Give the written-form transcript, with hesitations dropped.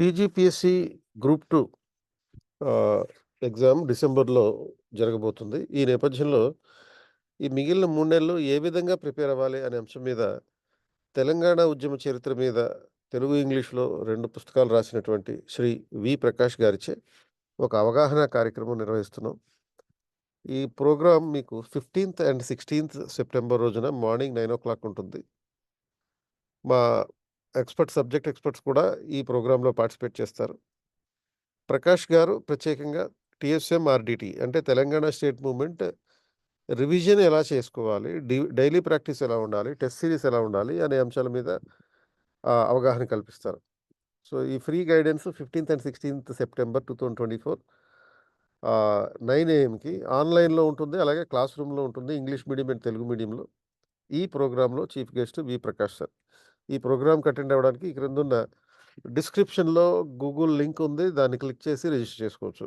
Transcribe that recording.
TGPSC group 2 ఆహ్, exam డిసెంబర్‌లో జరగబోతుంది. ఈ నేపథ్యంలో ఈ మిగిలిన 3 నెలలు ఏ విధంగా ప్రిపేర్ అవ్వాలి అనే అంశం మీద తెలంగాణ ఉద్యమ చరిత్ర మీద తెలుగు, ఇంగ్లీష్‌లో 2 పుస్తకాలు రాసినటువంటి శ్రీ ప్రకాష్ గారిచే ఒక అవగాహన కార్యక్రమం నిర్వహిస్తున్నాం. ఈ ప్రోగ్రామ్ మీకు 15థ్ అండ్ 16థ్ సెప్టెంబర్ రోజున మార్నింగ్ 9:00 ఉంటుంది. మా సబ్జెక్ట్ ఎక్స్‌పర్ట్స్ కూడా ఈ ప్రోగ్రామ్‌లో పార్టిసిపేట్ చేస్తారు. ప్రకాష్ గారు ప్రత్యేకంగా టీఎస్ఎం, ఆర్‌డిటి అంటే తెలంగాణ స్టేట్ మూవ్‌మెంట్ రివిజన్ ఎలా చేసుకోవాలి? డైలీ ప్రాక్టీస్ ఎలా ఉండాలి? టెస్ట్ సీరీస్ ఎలా ఉండాలి? అనే అంశాల మీద అవగాహన కల్పిస్తారు. సో, ఈ ఫ్రీ గైడెన్స్ 15థ్ అండ్ 16థ్ సెప్టెంబర్ 2024 9 ఏఎంకి ఆన్‌లైన్‌లో ఉంటుంది. అలాగే క్లాస్ రూమ్‌లో ఉంటుంది. ఇంగ్లీష్ మీడియం అండ్ తెలుగు మీడియంలో. ఈ ప్రోగ్రామ్‌లో చీఫ్ గెస్ట్ ప్రకాష్ సార్. ఈ ప్రోగ్రామ్‌కి అటెండ్ అవ్వడానికి ఈ క్రిందున్న డిస్క్రిప్షన్‌లో గూగుల్ లింక్ ఉంది. దాన్ని క్లిక్ చేసి రిజిస్టర్ చేసుకోవచ్చు.